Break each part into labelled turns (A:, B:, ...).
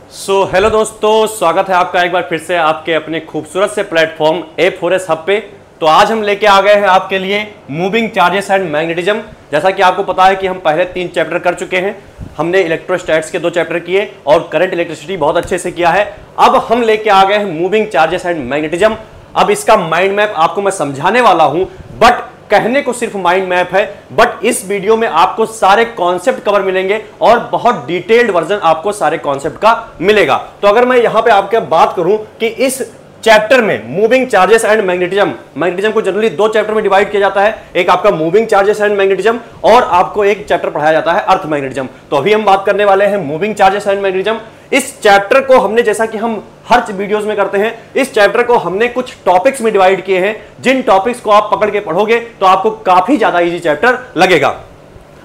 A: Hello दोस्तों, स्वागत है आपका एक बार फिर से आपके अपने खूबसूरत से प्लेटफॉर्म A4S हब पे। तो आज हम लेके आ गए हैं आपके लिए मूविंग चार्जेस एंड मैग्नेटिज्म। जैसा कि आपको पता है कि हम पहले 3 चैप्टर कर चुके हैं। हमने इलेक्ट्रोस्टैट्स के 2 चैप्टर किए और करंट इलेक्ट्रिसिटी बहुत अच्छे से किया है। अब हम लेके आ गए हैं मूविंग चार्जेस एंड मैग्नेटिज्म। अब इसका माइंड मैप आपको मैं समझाने वाला हूं, बट कहने को सिर्फ माइंड मैप है, बट इस वीडियो में आपको सारे कॉन्सेप्ट कवर मिलेंगे और बहुत डिटेल्ड वर्जन आपको सारे कॉन्सेप्ट का मिलेगा। तो अगर मैं यहां पे आपके बात करूं कि इस चैप्टर में मूविंग चार्जेस एंड मैग्नेटिज्म को जनरली 2 चैप्टर में डिवाइड किया जाता है। एक आपका मूविंग चार्जेस एंड मैग्नेटिज्म और आपको एक चैप्टर पढ़ाया जाता है अर्थ मैग्नेटिज्म। तो अभी हम बात करने वाले हैं मूविंग चार्जेस एंड मैग्नेटिज्म। इस चैप्टर को हमने, जैसा कि हम हर वीडियोस में करते हैं, इस चैप्टर को हमने कुछ टॉपिक्स में डिवाइड किए हैं। जिन टॉपिक्स को आप पकड़ के पढ़ोगे तो आपको काफी ज्यादा इजी चैप्टर लगेगा।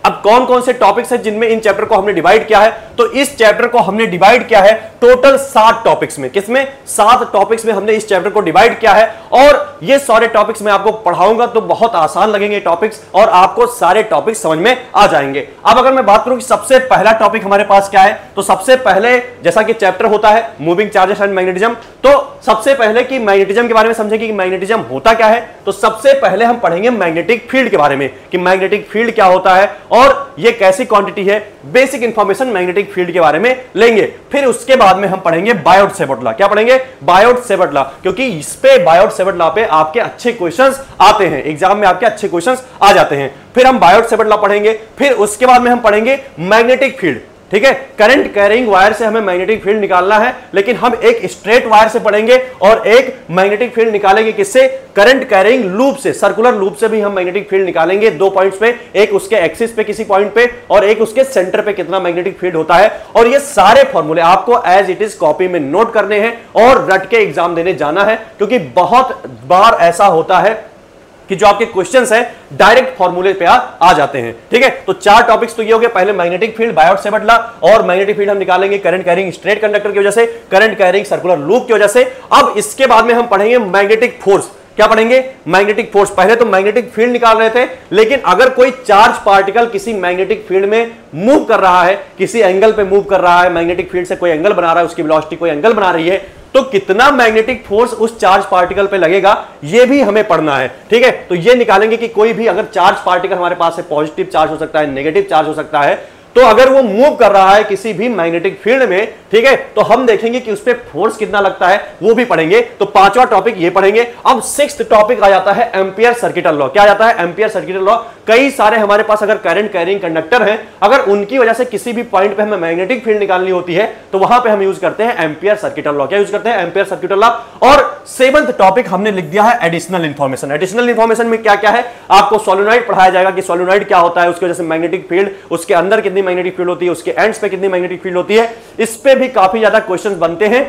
A: अब कौन कौन से टॉपिक्स हैं जिनमें इन चैप्टर को हमने डिवाइड किया है? तो इस चैप्टर को हमने डिवाइड किया है टोटल 7 टॉपिक्स में। किसमें? 7 टॉपिक्स में हमने इस चैप्टर को डिवाइड किया है और ये सारे टॉपिक्स मैं आपको पढ़ाऊंगा तो बहुत आसान लगेंगे टॉपिक्स और आपको सारे टॉपिक्स समझ में आ जाएंगे। अब अगर मैं बात करूं कि सबसे पहला टॉपिक हमारे पास क्या है, तो सबसे पहले जैसा कि चैप्टर होता है मूविंग चार्जेस एंड मैग्नेटिज्म, तो सबसे पहले कि मैग्नेटिज्म के बारे में समझेंगे कि मैग्नेटिज्म होता क्या है। तो सबसे पहले हम पढ़ेंगे मैग्नेटिक फील्ड के बारे में कि मैग्नेटिक फील्ड क्या होता है और ये कैसी क्वांटिटी है। बेसिक इंफॉर्मेशन मैग्नेटिक फील्ड के बारे में लेंगे। फिर उसके बाद में हम पढ़ेंगे बायोट-सेवर्ट लॉ। क्या पढ़ेंगे? बायोट-सेवर्ट लॉ, क्योंकि इस पे बायोट-सेवर्ट लॉ पे आपके अच्छे क्वेश्चंस आते हैं, एग्जाम में आपके अच्छे क्वेश्चंस आ जाते हैं। फिर हम बायोट-सेवर्ट लॉ पढ़ेंगे। फिर उसके बाद में हम पढ़ेंगे मैग्नेटिक फील्ड। ठीक है, करंट कैरिंग वायर से हमें मैग्नेटिक फील्ड निकालना है, लेकिन हम एक स्ट्रेट वायर से पढ़ेंगे और एक मैग्नेटिक फील्ड निकालेंगे। किससे? करंट कैरिंग लूप से, सर्कुलर लूप से भी हम मैग्नेटिक फील्ड निकालेंगे 2 पॉइंट्स पे, एक उसके एक्सिस पे किसी पॉइंट पे और एक उसके सेंटर पे कितना मैग्नेटिक फील्ड होता है। और ये सारे फॉर्मूले आपको एज इट इज कॉपी में नोट करने हैं और रट के एग्जाम देने जाना है, क्योंकि बहुत बार ऐसा होता है कि जो आपके क्वेश्चंस हैं डायरेक्ट फॉर्मूले पे आ जाते हैं। ठीक है, तो 4 टॉपिक्स तो ये हो गए। पहले मैग्नेटिक फील्ड, बायोट-सेवर्ट लॉ, और मैग्नेटिक फील्ड हम निकालेंगे करंट कैरिंग स्ट्रेट कंडक्टर की वजह से, करंट कैरिंग सर्कुलर लूप की वजह से। अब इसके बाद में हम पढ़ेंगे मैग्नेटिक फोर्स। क्या पढ़ेंगे? Magnetic force. पहले तो मैग्नेटिक फील्ड निकाल रहे थे, लेकिन अगर कोई चार्ज पार्टिकल किसी मैग्नेटिक फील्ड में मूव कर रहा है, किसी एंगल पे मूव कर रहा है, मैग्नेटिक फील्ड से कोई एंगल बना रहा है, उसकी वेलोसिटी कोई एंगल बना रही है, तो कितना मैग्नेटिक फोर्स उस चार्ज पार्टिकल पे लगेगा, ये भी हमें पढ़ना है। ठीक है, तो ये निकालेंगे कि कोई भी अगर चार्ज पार्टिकल हमारे पास है, पॉजिटिव चार्ज हो सकता है, नेगेटिव चार्ज हो सकता है, तो अगर वो मूव कर रहा है किसी भी मैग्नेटिक फील्ड में, ठीक है, तो हम देखेंगे कि उस पे फोर्स कितना लगता है, वो भी पढ़ेंगे। तो 5वां टॉपिक ये पढ़ेंगे। अब 6th टॉपिक आ जाता है एम्पियर सर्किटल लॉ। क्या आ जाता है? Ampere circuital law. कई सारे हमारे पास अगर करंट कैरिंग कंडक्टर हैं, अगर उनकी वजह से किसी भी पॉइंट पे हमें मैग्नेटिक फील्ड निकालनी होती है, तो वहां पे हम यूज करते हैं एम्पियर सर्किटल लॉ। क्या यूज करते हैं? Ampere circuital law. और 7th टॉपिक हमने लिख दिया है एडिशनल इंफॉर्मेशन। एडिशनल इंफॉर्मेशन में क्या क्या है? आपको सोलेनॉइड पढ़ाया जाएगा कि सोलेनॉइड क्या होता है, उसकी वजह से मैग्नेटिक फील्ड, उसके अंदर कितनी मैग्नेटिक फील्ड होती है, उसके एंड्स पे कितनी मैग्नेटिक फील्ड होती है, इस पे भी काफी ज्यादा क्वेश्चंस बनते हैं।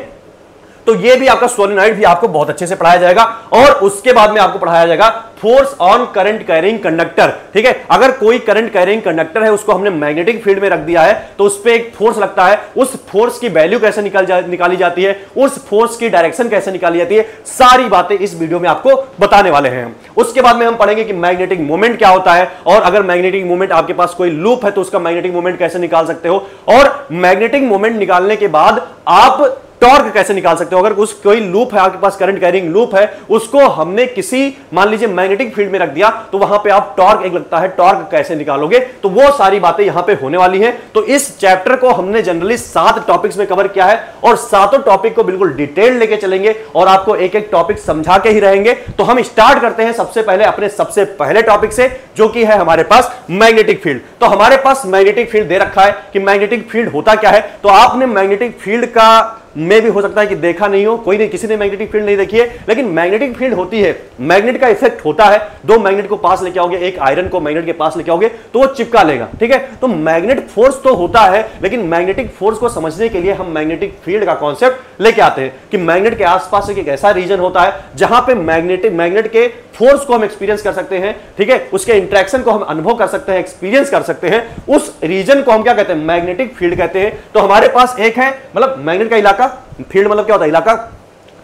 A: तो ये भी आपका सोलेनॉइड भी आपको बहुत अच्छे से पढ़ाया जाएगा। और उसके बाद में आपको पढ़ाया जाएगा force on current carrying conductor. ठीक है, अगर कोई करंट कैरिंग कंडक्टर है, उसको हमने मैग्नेटिक फील्ड में रख दिया है, तो उस पर एक फोर्स लगता है, उस फोर्स की वैल्यू कैसे निकाली जाती है, उस फोर्स की डायरेक्शन कैसे निकाली जाती है, सारी बातें इस वीडियो में आपको बताने वाले हैं हम। उसके बाद में हम पढ़ेंगे कि मैग्नेटिक मोमेंट क्या होता है, और अगर मैग्नेटिक मोमेंट आपके पास कोई लूप है तो उसका मैग्नेटिक मोमेंट कैसे निकाल सकते हो, और मैग्नेटिक मोमेंट निकालने के बाद आप टॉर्क कैसे निकाल सकते हो। अगर उस कोई लूप है आपके पास, करंट कैरिंग लूप है, उसको हमने किसी मान लीजिए मैग्नेटिक फील्ड में रख दिया, तो वहां पे आप टॉर्क एक लगता है, टॉर्क कैसे निकालोगे, तो वो सारी बातें यहां पे होने वाली हैं। तो इस चैप्टर को हमने जनरली 7 टॉपिक्स में कवर किया है और 7 टॉपिक को बिल्कुल डिटेल लेके चलेंगे और आपको एक एक टॉपिक समझा के ही रहेंगे। तो हम स्टार्ट करते हैं सबसे पहले अपने सबसे पहले टॉपिक से, जो कि है हमारे पास मैग्नेटिक फील्ड। तो हमारे पास मैग्नेटिक फील्ड दे रखा है कि मैग्नेटिक फील्ड होता क्या है। तो आपने मैग्नेटिक फील्ड का में भी हो सकता है कि देखा नहीं हो, कोई नहीं, किसी ने मैग्नेटिक फील्ड नहीं देखी है, लेकिन मैग्नेटिक फील्ड होती है, मैग्नेट का इफेक्ट होता है। 2 मैग्नेट को पास लेके आओगे, एक आयरन को मैग्नेट के पास लेके आओगे तो वो चिपका लेगा। ठीक है, तो मैग्नेट फोर्स तो होता है, लेकिन मैग्नेटिक फोर्स को समझने के लिए हम मैग्नेटिक फील्ड का कॉन्सेप्ट लेके आते हैं कि मैग्नेट के आसपास एक ऐसा रीजन होता है जहां पे मैग्नेट के फोर्स को हम एक्सपीरियंस कर सकते हैं। ठीक है, उसके इंटरेक्शन को हम अनुभव कर सकते हैं, एक्सपीरियंस कर सकते हैं। उस रीजन को हम क्या कहते हैं? मैग्नेटिक फील्ड कहते हैं। तो हमारे पास एक है, मतलब मैग्नेट का इलाका, फील्ड मतलब क्या होता है? इलाका।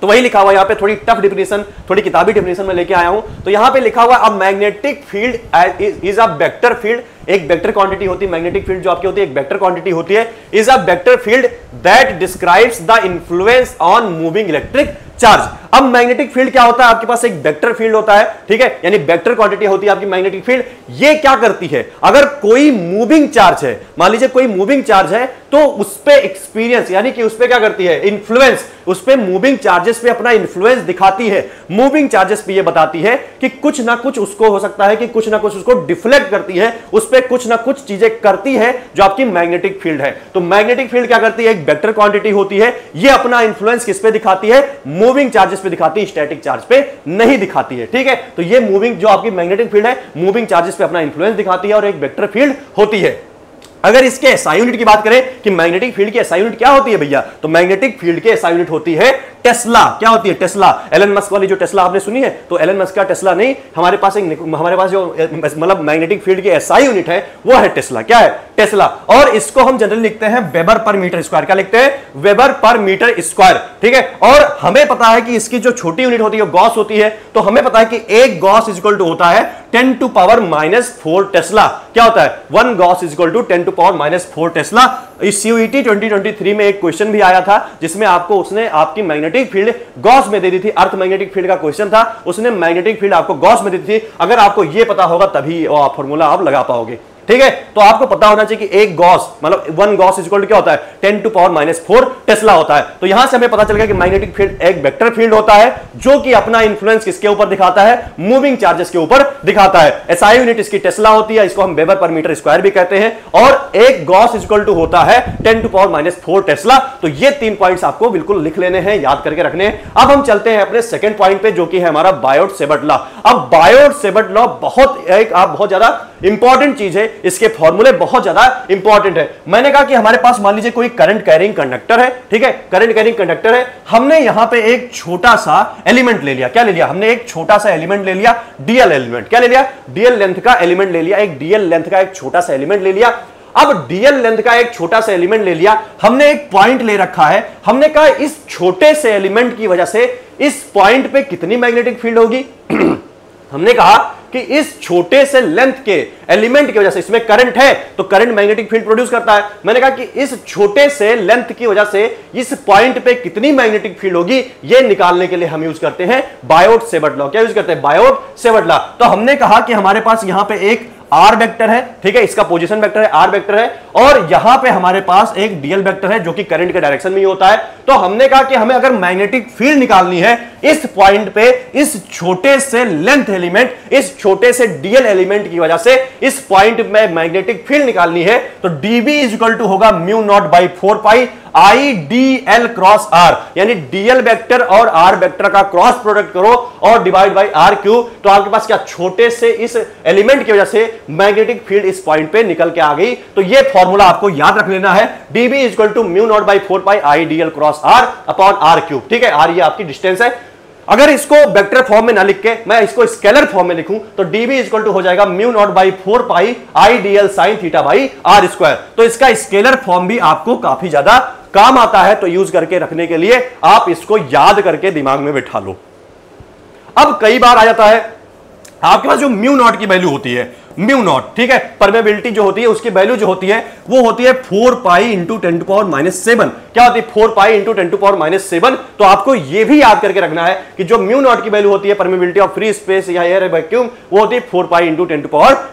A: तो वही लिखा हुआ यहाँ पे, थोड़ी टफ डिफिनेशन, थोड़ी किताबी डिफिनेशन में लेके आया हूं। तो यहाँ पे लिखा हुआ, अब magnetic field is a vector field एक वेक्टर क्वांटिटी होती है, मैग्नेटिक फील्ड जो आपकी होती है एक वेक्टर क्वांटिटी होती है, is a vector field that describes the influence on moving electric charge. अब मैग्नेटिक फील्ड क्या होता है, आपके पास एक वेक्टर फील्ड होता है, ठीक है, यानी वेक्टर क्वांटिटी होती है आपकी मैग्नेटिक फील्ड। ये क्या करती है, अगर कोई मूविंग चार्ज है, मान लीजिए कोई मूविंग चार्ज है, तो उस पे एक्सपीरियंस यानी कि उस पे क्या करती है, इन्फ्लुएंस, उस पे मूविंग चार्जेस पे अपना इन्फ्लुएंस दिखाती है। मूविंग चार्जेस पे ये बताती है कि कुछ ना कुछ उसको हो सकता है कि कुछ ना कुछ उसको डिफ्लेक्ट करती है, उस पे कुछ ना कुछ चीजें करती है जो आपकी मैग्नेटिक फील्ड है। तो मैग्नेटिक फील्ड क्या करती है, एक वेक्टर क्वांटिटी होती है, ये अपना इन्फ्लुएंस किस पे दिखाती है, मूविंग चार्जेस पे दिखाती है, स्टैटिक चार्ज पे नहीं दिखाती है, ठीक है। तो ये मूविंग जो आपकी मैग्नेटिक फील्ड है मूविंग चार्जेस पे अपना इन्फ्लुएंस दिखाती है और एक वेक्टर फील्ड होती है। अगर इसके एसआई यूनिट की बात करें कि मैग्नेटिक फील्ड की एसआई यूनिट क्या होती है भैया, तो मैग्नेटिक फील्ड की एसआई यूनिट होती है टेस्ला। क्या होती है, टेस्ला। एलन मस्क वाली जो टेस्ला आपने सुनी है, तो एलन मस्क का टेस्ला नहीं, हमारे पास जो मतलब मैग्नेटिक फील्ड की एसआई यूनिट है वो है टेस्ला। क्या है, टेस्ला। और इसको हम जनरली लिखते हैं वेबर पर मीटर स्क्वायर। क्या लिखते हैं, वेबर पर मीटर स्क्वायर, ठीक है। और हमें पता है कि इसकी जो छोटी यूनिट होती है वो गॉस होती है, तो हमें पता है कि एक गॉस इक्वल टू होता है 10⁻⁻⁴ टेस्ला। क्या होता है, 1 गॉस इक्वल टू 10⁻⁻⁴ टेस्ला। इस सीयूईटी 2023 में एक क्वेश्चन भी आया था जिसमें आपको उसने आपकी मैग्नेटिक फील्ड गॉस में दे दी थी, अर्थ मैग्नेटिक फील्ड का क्वेश्चन था, उसने मैग्नेटिक फील्ड आपको गॉस में दी थी। अगर आपको यह पता होगा तभी आप फॉर्मूला आप लगा पाओगे, ठीक है। तो आपको पता होना चाहिए कि एक गॉस मतलब 1 गॉस इक्वल टू क्या होता है, 10⁻⁻⁴ टेस्ला होता है। तो यहां से हमें पता चल गया कि मैग्नेटिक फील्ड एक वेक्टर फील्ड होता है जो कि अपना इंफ्लुएंस किसके ऊपर दिखाता है, मूविंग चार्जेस के ऊपर दिखाता है। एसआई यूनिट इसकी टेस्ला होती है, इसको हम वेबर पर मीटर स्क्वायर भी कहते हैं। और एक गॉस इक्वल टू होता है 10⁻⁴ टेस्ला। तो ये 3 पॉइंट्स आपको बिल्कुल लिख लेने हैं, याद करके रखने हैं। अब हम चलते हैं अपने सेकंड पॉइंट पे जो कि है हमारा बायोट-सेवर्ट लॉ। अब बायोट-सेवर्ट लॉ बहुत ज्यादा इंपॉर्टेंट चीज है, इसके फॉर्मूले बहुत ज्यादा इंपॉर्टेंट है। मैंने कहा कि हमारे पास मान लीजिए कोई करंट कैरिंग कंडक्टर है, ठीक है, करंट कैरिंग कंडक्टर है, हमने यहां पे एक छोटा सा एलिमेंट ले लिया। क्या ले लिया, हमने एक छोटा सा एलिमेंट ले लिया, डीएल एलिमेंट। क्या ले लिया, डीएल लेंथ का एलिमेंट ले लिया, एक डीएल लेंथ का एक छोटा सा एलिमेंट ले लिया। अब डीएल लेंथ का एक छोटा सा एलिमेंट ले लिया, हमने एक पॉइंट ले रखा है, हमने कहा इस छोटे से एलिमेंट की वजह से इस पॉइंट पे कितनी मैग्नेटिक फील्ड होगी हमने कहा कि इस छोटे से लेंथ के एलिमेंट की वजह से इसमें करंट है तो करंट मैग्नेटिक फील्ड प्रोड्यूस करता है। मैंने कहा कि इस छोटे से लेंथ की वजह से इस पॉइंट पे कितनी मैग्नेटिक फील्ड होगी ये निकालने के लिए हम यूज करते हैं बायोट-सेवर्ट लॉ। क्या यूज करते हैं, बायोट-सेवर्ट लॉ। तो हमने कहा कि हमारे पास यहां पे एक आर वेक्टर है, ठीक है, इसका पोजीशन वेक्टर है, आर वेक्टर है, और यहां पे हमारे पास एक डीएल वेक्टर है जो कि करंट के डायरेक्शन में ही होता है। तो हमने कहा कि हमें अगर मैग्नेटिक फील्ड निकालनी है इस पॉइंट पे इस छोटे से लेंथ एलिमेंट, इस छोटे से डीएल एलिमेंट की वजह से इस पॉइंट में मैग्नेटिक फील्ड निकालनी है, तो डीबी इज इक्वल टू होगा μ0/4π I d l cross r, यानी डीएल वेक्टर और आर वेक्टर का क्रॉस प्रोडक्ट करो और डिवाइड बाय आर क्यूब। तो आपके पास क्या, छोटे से इस एलिमेंट की वजह से मैग्नेटिक फील्ड इस पॉइंट पे निकल के आ गई। तो ये फॉर्मूला आपको याद रख लेना है, dB is equal to μ0/4π I d l cross r upon r cube, ठीक है। आर ये आपकी डिस्टेंस है। अगर इसको वेक्टर फॉर्म में ना लिख के मैं इसको स्केलर फॉर्म में लिखूं तो dv इक्वल टू हो जाएगा μ0/4π I dl sin theta by r square. तो इसका स्केलर फॉर्म भी आपको काफी ज्यादा काम आता है, तो यूज करके रखने के लिए आप इसको याद करके दिमाग में बिठा लो। अब कई बार आ जाता है आपके पास जो μ0 की वैल्यू होती है, μ0, ठीक है, परमेबिलिटी जो होती है उसकी वैल्यू जो होती है वो होती है 4π × 10⁻⁷। क्या होती है, 4π × 10⁻⁷। तो आपको ये भी याद करके रखना है कि जो μ0 की वैल्यू होती है परमेबिलिटी ऑफ फ्री स्पेस या एयर वैक्यूम वो होती है 4π ×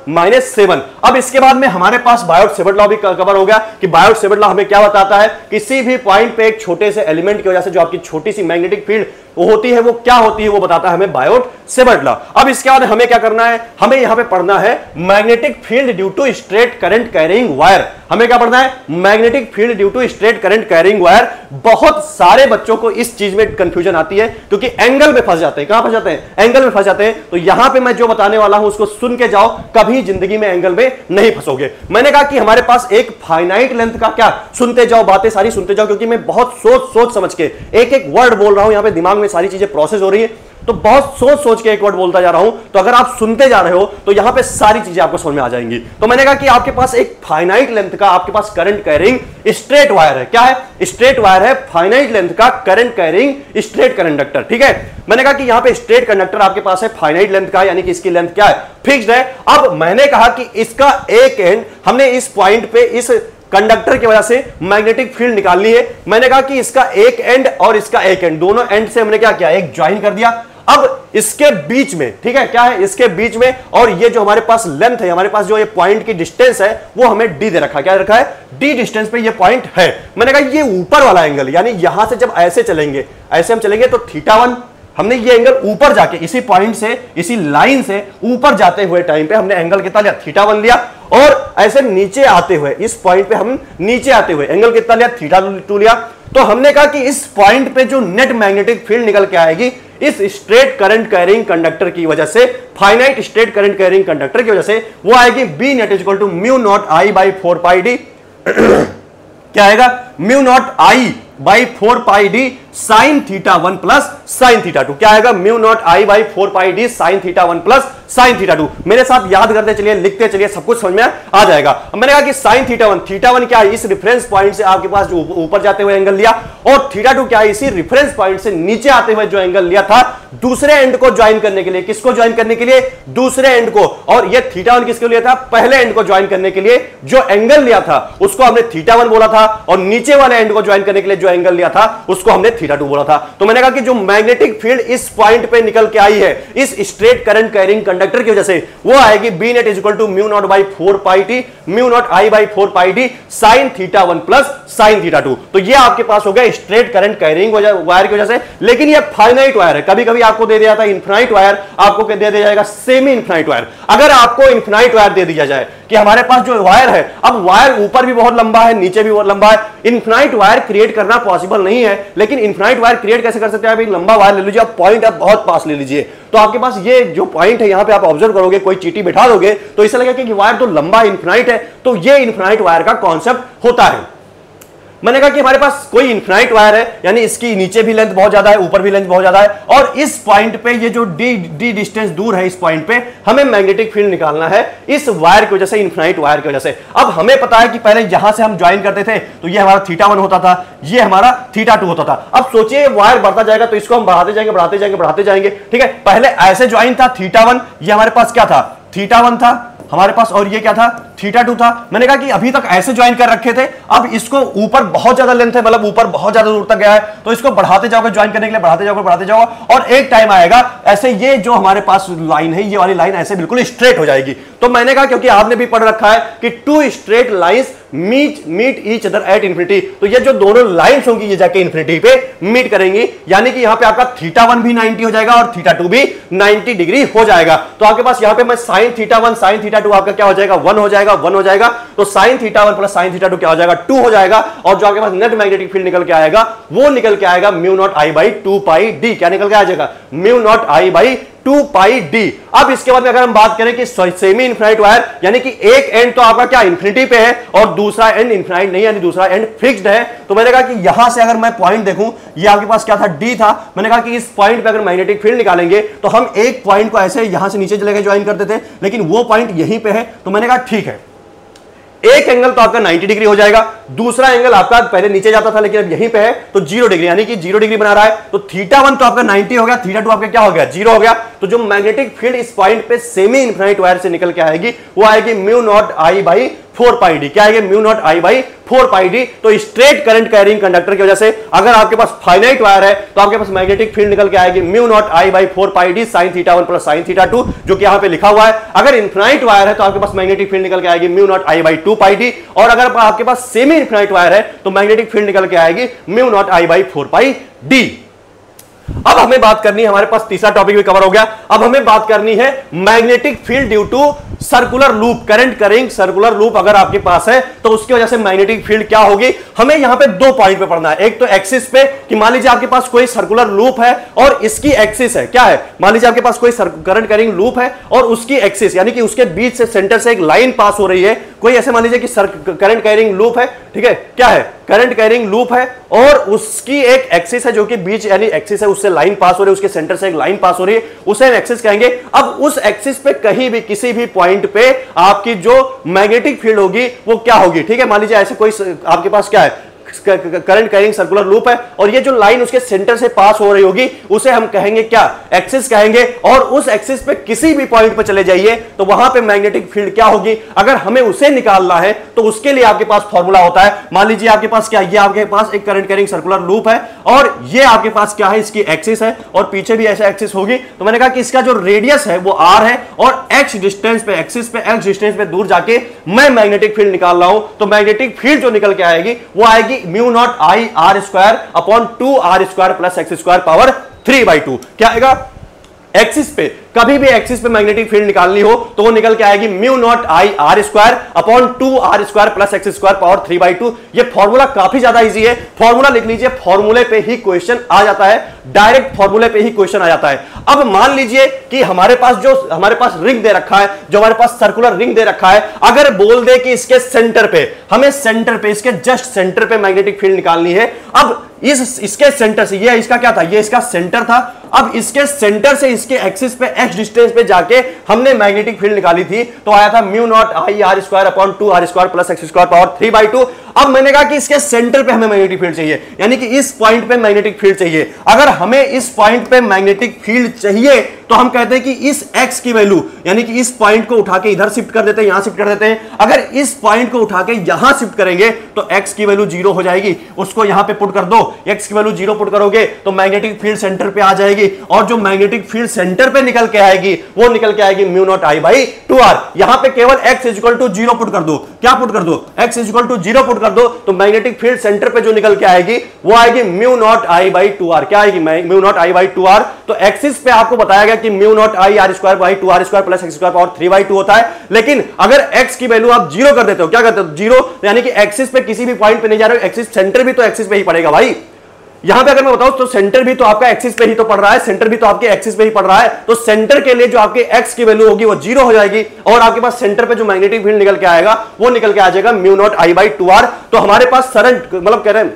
A: 10⁻⁷। अब इसके बाद में हमारे पास बायोट-सेवर्ट लॉ भी कवर हो गया कि बायोट-सेवर्ट लॉ हमें क्या बताता है, किसी भी पॉइंट पे एक छोटे से एलिमेंट की वजह से जो आपकी छोटी सी मैग्नेटिक फील्ड वो होती है वो क्या होती है वो बताता है हमें बायोट-सेवर्ट लॉ। अब इसके बाद हमें क्या करना है, हमें यहां पे पढ़ना है magnetic field due to straight current carrying wire. हमें क्या पढ़ना है, magnetic field due to straight current carrying wire. बहुत सारे बच्चों को इस चीज में कंफ्यूजन आती है क्योंकि एंगल में फंस जाते हैं। कहां फंस जाते हैं, एंगल में फंस जाते हैं। तो यहां पे मैं जो बताने वाला हूं उसको सुन के जाओ, कभी जिंदगी में एंगल में नहीं फंसोगे। मैंने कहा कि हमारे पास एक फाइनाइट लेंथ का, क्या, सुनते जाओ, बातें सारी सुनते जाओ, क्योंकि मैं बहुत सोच समझ के एक एक वर्ड बोल रहा हूं, यहां पे दिमाग में में सारी चीजें प्रोसेस हो रही है। तो बहुत सोच सोच के एक वर्ड बोलता जा रहा हूं, तो अगर आप सुनते जा रहे हो तो यहां पे सारी चीजें आपको समझ में आ जाएंगी। तो मैंने कहा कि आपके पास एक फाइनाइट लेंथ का आपके पास करंट कैरिंग स्ट्रेट वायर है। क्या है? स्ट्रेट वायर है, फाइनाइट लेंथ का करंट कैरिंग स्ट्रेट कंडक्टर। ठीक है, मैंने कहा कि यहां पे स्ट्रेट कंडक्टर आपके पास है फाइनाइट लेंथ का, यानी कि इसकी लेंथ क्या है? फिक्स्ड है। अब मैंने कहा कि इसका एक एंड हमने इस पॉइंट पे इस कंडक्टर की वजह से मैग्नेटिक फील्ड निकालनी है। मैंने कहा कि इसका एक एंड और इसका एक एंड, दोनों एंड से हमने क्या किया? एक ज्वाइन कर दिया। अब इसके बीच में, ठीक है, क्या है? इसके बीच में और ये जो हमारे पास लेंथ है, हमारे पास जो ये पॉइंट की डिस्टेंस है वो हमें डी दे रखा है। क्या रखा है? डी डिस्टेंस पे ये पॉइंट है। मैंने कहा ये ऊपर वाला एंगल, यानी यहां से जब ऐसे चलेंगे, ऐसे हम चलेंगे तो θ1, हमने ये एंगल ऊपर जाके इसी पॉइंट से, इसी लाइन से ऊपर जाते हुए टाइम पे हमने एंगल कितना लिया? θ1 लिया। और ऐसे नीचे आते हुए, इस पॉइंट पे हम नीचे आते हुए एंगल कितना लिया? θ2 लिया। तो हमने कहा कि इस पॉइंट पे जो नेट मैग्नेटिक फील्ड निकल के आएगी इस स्ट्रेट करंट कैरिंग कंडक्टर की वजह से, finite straight current carrying conductor की वजह से, वो आएगी B net is equal to mu naught I by 4 pi D. क्या आएगा? Mu naught I by 4 pi D sine θ1 plus sine θ2। क्या आएगा? Mu naught I by 4 pi D sine θ1 plus sine θ2। मेरे साथ याद करते चलिए, लिखते चलिए, सब कुछ समझ में आ जाएगा। मैंने कहा कि साइन θ1 क्या है? इस रेफरेंस पॉइंट से आपके पास जो ऊपर जाते हुए एंगल लिया, और θ2 क्या है? इसी रेफरेंस पॉइंट से नीचे आते हुए जो एंगल लिया था दूसरे एंड को ज्वाइन करने के लिए। किसको ज्वाइन करने के लिए? दूसरे एंड को। और ये θ1 किसके लिए था? पहले एंड को ज्वाइन करने के लिए जो एंगल लिया था उसको हमने θ1 बोला था, और नीचे वाले एंड को ज्वाइन करने के लिए जो एंगल लिया था उसको हमने θ2 बोला था। तो मैंने कहा कि जो मैग्नेटिक फील्ड इस पॉइंट पे निकल के आई है इस स्ट्रेट करंट कैरिंग कंडक्टर की वजह से, वो आएगी B net is equal to mu naught by 4 pi T, mu naught I by 4 pi D sine θ1 plus sine θ2। तो ये आपके पास हो गया स्ट्रेट करंट कैरिंग वायर की वजह से। लेकिन ये फाइनाइट वायर है, कभी कभी आपको दे दिया जाता है इनफिनाइट वायर, आपको दे दिया जाएगा सेमी इनफिनाइट वायर। अगर आपको इनफिनाइट वायर दे दिया जाए कि हमारे पास जो वायर है, अब वायर ऊपर भी बहुत लंबा है, नीचे भी बहुत लंबा है, इनफिनाइट वायर क्रिएट करना पॉसिबल नहीं है। लेकिन इनफिनाइट वायर क्रिएट कैसे कर सकते हैं? आप लंबा वायर ले लीजिए, आप पॉइंट आप बहुत पास ले लीजिए, तो आपके पास ये जो पॉइंट है यहां पे आप ऑब्जर्व करोगे, कोई चीटी बैठा दोगे तो इससे लगेगा कि वायर तो लंबा इनफिनाइट है। तो ये इनफिनाइट वायर का कॉन्सेप्ट होता है। मैंने कहा कि हमारे पास कोई इनफिनाइट वायर है, यानी इसकी नीचे भी लेंथ बहुत ज्यादा है, ऊपर भी लेंथ बहुत ज्यादा है, और इस पॉइंट पे ये जो डी डिस्टेंस दूर है, इस पॉइंट पे हमें मैग्नेटिक फील्ड निकालना है इस वायर की वजह से, इनफिनाइट वायर की वजह से। अब हमें पता है कि पहले यहां से हम ज्वाइन करते थे तो ये हमारा θ1 होता था, ये हमारा θ2 होता था। अब सोचिए वायर बढ़ता जाएगा तो इसको हम बढ़ाते जाएंगे, बढ़ाते जाएंगे, बढ़ाते जाएंगे। ठीक है, पहले ऐसे ज्वाइन था θ1, ये हमारे पास क्या था? θ1 था हमारे पास, और ये क्या था? θ2 था। मैंने कहा कि अभी तक ऐसे ज्वाइन कर रखे थे, अब इसको ऊपर बहुत ज्यादा लेंथ है, मतलब ऊपर बहुत ज्यादा दूर तक गया है, तो इसको बढ़ाते जाओगे ज्वाइन करने के लिए, बढ़ाते जाओगे, बढ़ाते जाओगे, और एक टाइम आएगा ऐसे ये जो हमारे पास लाइन है, ये वाली लाइन ऐसे बिल्कुल स्ट्रेट हो जाएगी। तो मैंने कहा क्योंकि आपने भी पढ़ रखा है कि two straight lines meet each other at infinity, तो ये जो दोनों लाइंस होंगी ये जाके इंफिनिटी पे मीट करेंगी, यानी कि यहां पे आपका θ1 भी 90 हो जाएगा और θ2 भी 90 डिग्री हो जाएगा। तो आपके पास यहां पे मैं साइन θ1 साइन θ2 आपका क्या हो जाएगा? 1 हो जाएगा, 1 हो जाएगा। तो साइन θ1 प्लस साइन θ2 क्या हो जाएगा? 2 हो जाएगा। और जो आपके पास नेट मैग्नेटिक फील्ड निकल के आएगा वो निकल के आएगा mu naught I by 2 pi D. क्या निकल के आ जाएगा? Mu naught I by 2 pi D. अब इसके बाद में अगर हम बात करें कि सेमी इनफिनाइट वायर, यानी कि एक एंड तो आपका क्या इंफिनिटी पे है और दूसरा एंड इनफिनाइट नहीं, यानी दूसरा एंड फिक्स्ड है। तो मैंने कहा कि यहां से अगर मैं पॉइंट देखूं, ये आपके पास क्या था? डी था। मैंने कहा कि इस पॉइंट पे अगर मैग्नेटिक फील्ड निकालेंगे तो हम एक पॉइंट को ऐसे यहां से नीचे चले गए ज्वाइन करते थे, लेकिन वो पॉइंट यहीं पे है। तो मैंने कहा ठीक है, एक एंगल तो आपका 90 डिग्री हो जाएगा, दूसरा एंगल आपका पहले नीचे जाता था लेकिन अब यहीं पे है तो 0 डिग्री, यानी कि 0 डिग्री बना रहा है। तो θ1 तो आपका 90 हो गया, θ2 आपका क्या हो गया? 0 हो गया। तो जो मैग्नेटिक फील्ड इस पॉइंट पे सेमी इनफिनाइट वायर से निकल के आएगी वो आएगी mu naught I by 4 pi D. क्या आएगी? Mu naught I by 4 pi D. तो स्ट्रेट करंट कैरिंग कंडक्टर की वजह से अगर आपके पास फाइनाइट वायर है तो आपके पास मैग्नेटिक फील्ड निकल के आएगी mu naught I by 4 pi D sine θ1 plus sine θ2, जो कि यहां पे लिखा हुआ है। अगर इनफिनाइट वायर है तो आपके पास मैग्नेटिक फील्ड निकल के आएगी mu naught I by 2 pi D, और अगर आपके पास सेमी इनफिनाइट वायर है तो मैग्नेटिक फील्ड निकल के आएगी mu naught I by 4 pi D. अब हमें बात करनी है, हमारे पास तीसरा टॉपिक भी कवर हो गया। अब हमें बात करनी है magnetic field due to circular loop, current करेंग सर्कुलर लूप अगर आपके पास है तो उसकी वजह से मैग्नेटिक फील्ड क्या होगी। हमें यहां पे दो पॉइंट पे पढ़ना है, एक तो एक्सिस पे कि मान लीजिए आपके पास कोई सर्कुलर लूप है और इसकी एक्सिस है, क्या है? मान लीजिए आपके पास कोई करंट करेंग लूप है और उसकी एक्सिस यानी कि उसके बीच से सेंटर से एक लाइन पास हो रही है, कोई ऐसे मान लीजिए कि करंट कैरिंग लूप है, ठीक है, क्या है, करंट कैरिंग लूप है और उसकी एक एक्सिस है जो कि बीच यानी एक्सिस है, उससे लाइन पास हो रही है, उसके सेंटर से एक लाइन पास हो रही है, उसे हम एक्सिस कहेंगे। अब उस एक्सिस पे कहीं भी किसी भी पॉइंट पे आपकी जो मैग्नेटिक फील्ड होगी वो क्या होगी, ठीक है। मान लीजिए ऐसे कोई आपके पास क्या है, करंट कैरिंग सर्कुलर लूप है और ये जो लाइन उसके सेंटर से पास हो रही होगी उसे हम कहेंगे क्या, एक्सिस कहेंगे। और उस एक्सिस पे किसी भी पॉइंट पे चले जाइए तो वहां पे मैग्नेटिक फील्ड क्या होगी, अगर हमें उसे निकालना है तो उसके लिए आपके पास फॉर्मूला होता है। मान लीजिए आपके पास क्या, ये आपके पास एक करंट कैरिंग सर्कुलर लूप है और ये आपके पास क्या है, इसकी एक्सिस है और पीछे भी ऐसा एक्सिस होगी। तो मैंने कहा कि इसका जो रेडियस है वो आर है और एक्स डिस्टेंस पे, एक्सिस पे एक्स डिस्टेंस पे दूर जाके मैं मैग्नेटिक फील्ड निकाल रहा हूं। तो मैग्नेटिक फील्ड जो निकल के आएगी वो आएगी mu naught I r square upon 2 r square plus x square power 3/2। क्या आएगा, एक्सिस पे कभी भी एक्सिस पे मैग्नेटिक फील्ड निकालनी हो तो वो निकल के आएगी mu naught I r square upon 2 r square plus x square power 3/2। ये फॉर्मूला काफी ज्यादा इजी है, फॉर्मूला लिख लीजिए, फॉर्मूले पे ही क्वेश्चन आ जाता है, डायरेक्ट फॉर्मूले पे ही क्वेश्चन आ जाता है। अब मान लीजिए कि हमारे पास रिंग दे रखा है, जो हमारे पास सर्कुलर रिंग दे रखा है, अगर बोल दे कि इसके सेंटर पे, हमें सेंटर पे, इसके जस्ट सेंटर पे मैग्नेटिक फील्ड निकालनी है। अब इसके सेंटर से, ये इसका क्या था, ये इसका सेंटर था, अब इसके सेंटर से इसके एक्सिस पे एक्स डिस्टेंस पे जाके हमने मैग्नेटिक फील्ड निकाली थी तो आया था mu naught I r square upon 2 r square plus x square power 3/2। अब मैंने कहा कि इसके सेंटर पे हमें मैग्नेटिक फील्ड चाहिए, यानी कि इस पॉइंट पे मैग्नेटिक फील्ड चाहिए। अगर हमें इस पॉइंट पे मैग्नेटिक फील्ड चाहिए तो हम कहते हैं कि इस x की वैल्यू, यानी कि इस पॉइंट को उठा के इधर शिफ्ट कर देते हैं, यहां शिफ्ट कर देते हैं। अगर इस पॉइंट को उठा के यहां शिफ्ट करेंगे तो x की वैल्यू 0 हो जाएगी, उसको यहां पे पुट कर दो, x की वैल्यू 0 पुट करोगे तो मैग्नेटिक फील्ड सेंटर पे आ जाएगी और जो मैग्नेटिक फील्ड सेंटर पे निकल के आएगी वो निकल के आएगी mu naught I by 2r। यहां पे केवल x is equal to 0 put कर दो, क्या पुट कर दो, x is equal to 0 put कर दो तो मैग्नेटिक फील्ड सेंटर पे जो निकल के आएगी वो आएगी mu naught I by 2r। क्या आएगी, mu naught I by 2r। तो एक्सिस पे आपको बताया गया कि mu naught I r square by 2 r square plus x square power 3/2 होता है। लेकिन अगर x की वैल्यू आप 0 कर देते हो, क्या करते हो, 0, यानी कि एक्सिस पे किसी भी पॉइंट पे नहीं जा रहे हो, एक्सिस सेंटर भी तो एक्सिस पे ही पड़ेगा भाई। यहां पे अगर मैं बताऊं तो सेंटर भी तो आपका एक्सिस पे ही तो पड़ रहा है, सेंटर भी तो आपके एक्सिस पे ही पड़ रहा है। तो सेंटर के लिए जो आपके x की वैल्यू होगी वो 0 हो जाएगी और आपके पास सेंटर पे जो मैग्नेटिक फील्ड निकल के आएगा वो निकल के आ जाएगा mu naught I by 2r। तो हमारे पास मतलब कह रहे हैं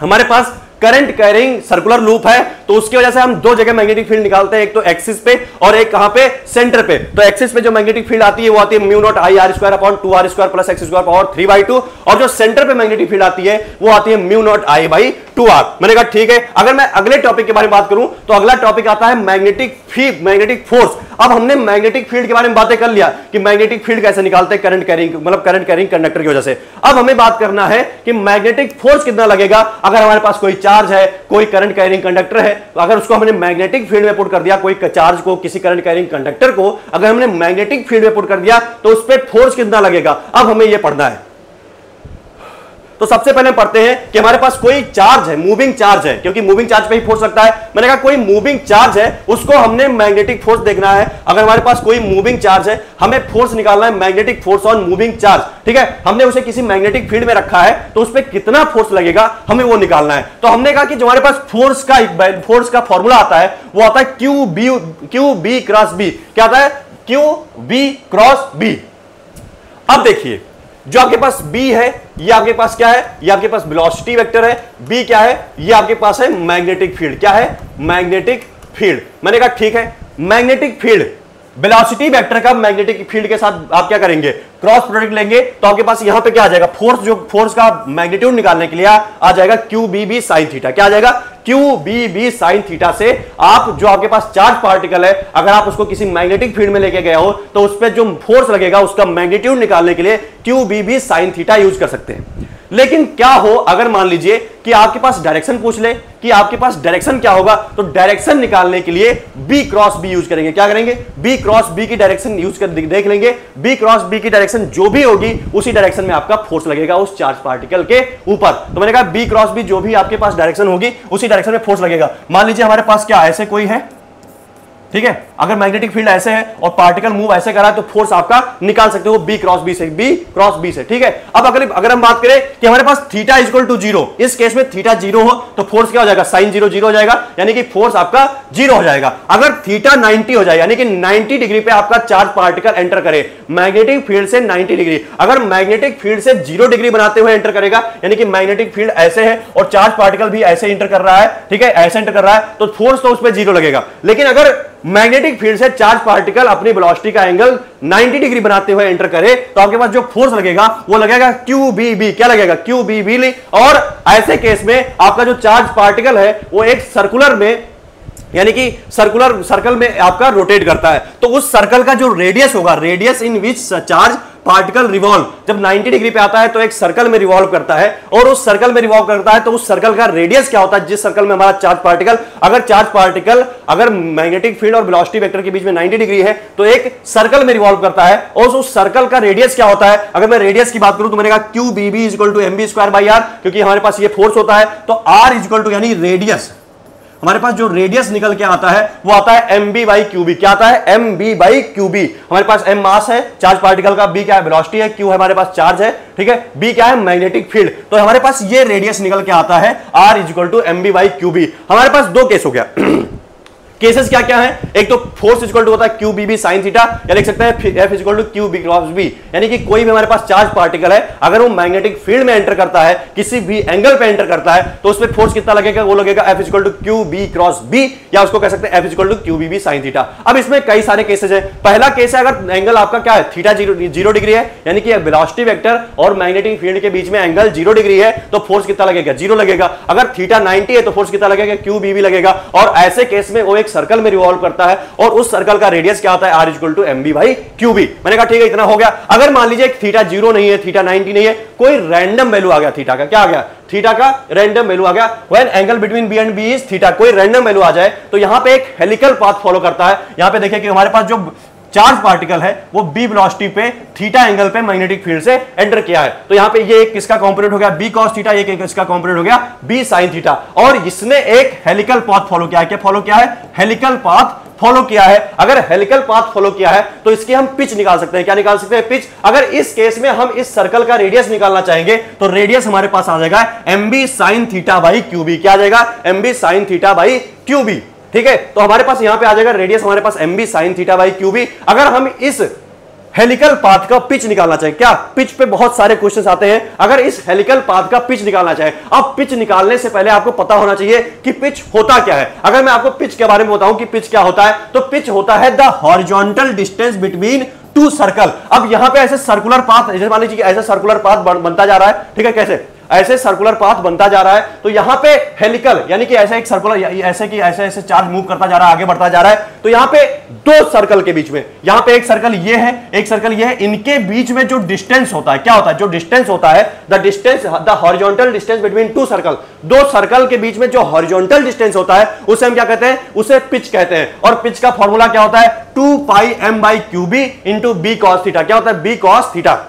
A: हमारे पास करंट कैरिंग सर्कुलर लूप है तो उसकी वजह से हम दो जगह मैग्नेटिक फील्ड निकालते हैं, एक तो एक्सिस पे और एक कहां पे, सेंटर पे। तो एक्सिस पे जो मैग्नेटिक फील्ड आती है वो आती है mu naught I r square upon 2 r square plus x square power 3/2 और जो सेंटर पे मैग्नेटिक फील्ड आती है वो आती है mu naught I by 2r। मैंने कहा ठीक है। अगर मैं अगले टॉपिक के बारे में बात करूं तो अगला टॉपिक आता है मैग्नेटिक फोर्स। अब हमने मैग्नेटिक फील्ड के बारे में बातें कर लिया कि मैग्नेटिक फील्ड कैसे निकालते हैं करंट कैरिंग, मतलब करंट कैरिंग कंडक्टर की वजह से। अब हमें बात करना है कि मैग्नेटिक फोर्स कितना लगेगा अगर हमारे पास कोई चार्ज है, कोई करंट कैरिंग कंडक्टर है, तो अगर उसको हमने मैग्नेटिक फील्ड में पुट कर दिया, कोई चार्ज को, किसी करंट कैरिंग कंडक्टर को अगर हमने मैग्नेटिक फील्ड में पुट कर दिया तो उस पर फोर्स कितना लगेगा, अब हमें यह पढ़ना है। तो सबसे पहले पढ़ते हैं कि हमारे पास कोई चार्ज है, मूविंग चार्ज है, क्योंकि मूविंग चार्ज पे ही फोर्स लगता है। मैंने कहा कोई मूविंग चार्ज है उसको हमने मैग्नेटिक फोर्स देखना है। अगर हमारे पास कोई मूविंग चार्ज है हमें फोर्स निकालना है, magnetic force on moving charge, ठीक है। हमने उसे किसी मैग्नेटिक फील्ड में रखा है तो उस पर कितना फोर्स लगेगा हमें वो निकालना है। तो हमने कहा कि जो हमारे पास फोर्स का फॉर्मूला आता है वो आता है क्यू बी क्रॉस बी। क्या आता है, क्यू बी क्रॉस बी। अब देखिए जो आपके पास B है ये आपके पास क्या है, ये आपके पास वेलोसिटी वेक्टर है। B क्या है, ये आपके पास है मैग्नेटिक फील्ड। क्या है, मैग्नेटिक फील्ड। मैंने कहा ठीक है, मैग्नेटिक फील्ड वेलोसिटी वेक्टर का मैग्नेटिक फील्ड के साथ आप क्या करेंगे, क्रॉस प्रोडक्ट लेंगे तो आपके पास यहां पे क्या आ जाएगा, फोर्स का मैग्नीट्यूड निकालने के लिए आ जाएगा Q B B sine theta. क्या आ जाएगा, Q B B sine theta से आप जो आपके पास चार्ज पार्टिकल है अगर आप उसको किसी मैग्नेटिक फील्ड में लेके गए हो तो उस पर जो फोर्स लगेगा उसका मैग्नीट्यूड निकालने के लिए Q B B sine theta use कर सकते हैं। लेकिन क्या हो अगर मान लीजिए कि आपके पास डायरेक्शन पूछ ले कि आपके पास डायरेक्शन क्या होगा, तो डायरेक्शन निकालने के लिए बी क्रॉस बी यूज करेंगे। क्या करेंगे, बी क्रॉस बी की डायरेक्शन यूज कर देख लेंगे। बी क्रॉस बी की डायरेक्शन जो भी होगी उसी डायरेक्शन में आपका फोर्स लगेगा उस चार्ज पार्टिकल के ऊपर। तो मैंने कहा बी क्रॉस बी जो भी आपके पास डायरेक्शन होगी उसी डायरेक्शन में फोर्स लगेगा। मान लीजिए हमारे पास क्या ऐसे कोई है, ठीक है, अगर मैग्नेटिक फील्ड ऐसे है और पार्टिकल मूव ऐसे कर रहा है तो फोर्स आपका निकाल सकते हो बी क्रॉस बी से, ठीक है। अब अगर हम बात करें कि हमारे पास थीटा इज इक्वल टू 0, इस केस में थीटा 0 हो तो फोर्स क्या हो जाएगा, साइन 0 0 हो जाएगा, यानी कि फोर्स आपका 0 हो जाएगा। अगर थीटा 90 हो जाए यानी कि 90 डिग्री पे आपका चार्ज पार्टिकल एंटर करे मैग्नेटिक फील्ड से 90 डिग्री, अगर मैग्नेटिक फील्ड से 0 डिग्री बनाते हुए एंटर करेगा यानी कि मैग्नेटिक फील्ड ऐसे है और चार्ज पार्टिकल भी ऐसे एंटर कर रहा है, ठीक है, ऐसे एंटर कर रहा है, तो फोर्स तो उस पर 0 लगेगा। लेकिन अगर मैग्नेटिक फील्ड से चार्ज पार्टिकल अपनी वेलोसिटी का एंगल 90 डिग्री बनाते हुए एंटर करे तो आपके पास जो फोर्स लगेगा वो लगेगा QBB, क्या लगेगा, QBB। और ऐसे केस में आपका जो चार्ज पार्टिकल है वो एक सर्कुलर में यानी कि सर्कल में आपका रोटेट करता है, तो उस सर्कल का जो रेडियस होगा, radius in which charge particle revolve, जब 90 डिग्री पे आता है तो एक सर्कल में रिवॉल्व करता है, और उस सर्कल में रिवॉल्व करता है तो उस सर्कल का रेडियस क्या होता है, जिस सर्कल में हमारा चार्ज पार्टिकल अगर मैग्नेटिक फील्ड और वेलोसिटी वेक्टर के बीच में 90 डिग्री है तो एक सर्कल में रिवॉल्व करता है, और उस सर्कल का रेडियस क्या होता है। अगर मैं रेडियस की बात करूं तो मैंने कहा QBB is equal to mv²/r, क्योंकि हमारे पास ये फोर्स होता है, तो r इज इक्वल टू यानी रेडियस, हमारे पास जो रेडियस निकल के आता है वो आता है mb/qb, क्या आता है, mb/qb। हमारे पास m मास है चार्ज पार्टिकल का, b क्या है, वेलोसिटी है, q है हमारे पास चार्ज है, ठीक है, b क्या है, मैग्नेटिक फील्ड, तो हमारे पास ये रेडियस निकल के आता है r is equal to mb/qb। हमारे पास दो केस हो गया। केसेस क्या क्या है, एक तो फोर्स इक्वल टू होता है QBB sin थीटा, या लिख सकते हैं F equal to QB cross B, यानी कि कोई भी हमारे पास चार्ज पार्टिकल है अगर वो मैग्नेटिक फील्ड में एंटर करता है, किसी भी एंगल पे एंटर करता है तो उस पर फोर्स कितना लगेगा, वो लगेगा F equal to QB cross B, या उसको कह सकते हैं F equal to QBB sin theta. अब इसमें कई सारे केसेस है। पहला केस है अगर एंगल आपका क्या है, थीटा 0 डिग्री है, यानी कि वेलोसिटी वेक्टर और मैग्नेटिक फील्ड के बीच में एंगल 0 डिग्री है तो फोर्स कितना लगेगा, 0 लगेगा। अगर थीटा 90 है तो फोर्स कितना लगेगा, QBB लगेगा, और ऐसे केस में वो एक सर्कल में रिवॉल्व करता है और उस सर्कल का रेडियस क्या होता है, r इक्वल टू mb/qb। मैंने कहा ठीक है इतना हो गया। अगर मान लीजिए थीटा 0 नहीं है, थीटा 90 नहीं है, कोई रैंडम वैल्यू आ गया थीटा का, क्या आ गया, थीटा का रैंडम वैल्यू आ गया, when angle between b and b is theta, कोई रैंडम वैल्यू आ जाए तो यहां पे एक हेलिकल पाथ फॉलो करता है। यहां पे देखिए कि हमारे पास जो चार्ज पार्टिकल है वो b वेलोसिटी पे थीटा एंगल पे मैग्नेटिक फील्ड से एंटर किया है, तो यहां पे ये एक किसका कंपोनेंट हो गया, b cos थीटा, एक इसका कंपोनेंट हो गया b sin थीटा, और इसने एक हेलिकल पाथ फॉलो किया है। क्या फॉलो किया है, हेलिकल पाथ फॉलो किया है। अगर हेलिकल पाथ फॉलो किया है तो इसकी हम पिच निकाल सकते हैं। क्या निकाल सकते हैं, पिच। अगर इस केस में हम इस सर्कल का रेडियस निकालना चाहेंगे तो रेडियस हमारे पास आ जाएगा mb sin थीटा/qb, क्या आ जाएगा, mb sin थीटा/qb, ठीक है। तो हमारे पास यहां पे आ जाएगा रेडियस हमारे पास mb sin थीटा/qb। अगर हम इस हेलिकल पाथ का पिच निकालना चाहिए, क्या पिच पे बहुत सारे क्वेश्चंस आते हैं, अगर इस हेलिकल पाथ का पिच निकालना चाहे, अब पिच निकालने से पहले आपको पता होना चाहिए कि पिच होता क्या है। अगर मैं आपको पिच के बारे में बताऊं कि पिच क्या होता है, तो पिच होता है the horizontal distance between two circle. अब यहां पे ऐसे सर्कुलर पाथ, जैसे मान लीजिए ऐसा सर्कुलर पाथ बनता जा रहा है, ठीक है, कैसे ऐसे सर्कुलर पाथ बनता जा रहा है, तो यहां पे हेलिकल यानी कि ऐसे एक सर्कुलर ऐसे कि ऐसे चार्ज मूव करता जा रहा है, आगे बढ़ता जा रहा है, तो यहां पे दो सर्कल के बीच में, यहां पे एक सर्कल ये है, एक सर्कल ये है, इनके बीच में जो डिस्टेंस होता है, क्या होता है, जो डिस्टेंस होता है, the horizontal distance between two circle, दो सर्कल के बीच में जो हॉरिजॉन्टल डिस्टेंस होता है उसे हम क्या कहते हैं, उसे पिच कहते हैं। और पिच का फॉर्मूला क्या होता है, 2πm/qb into b cos theta, क्या होता है, b cos थीटा।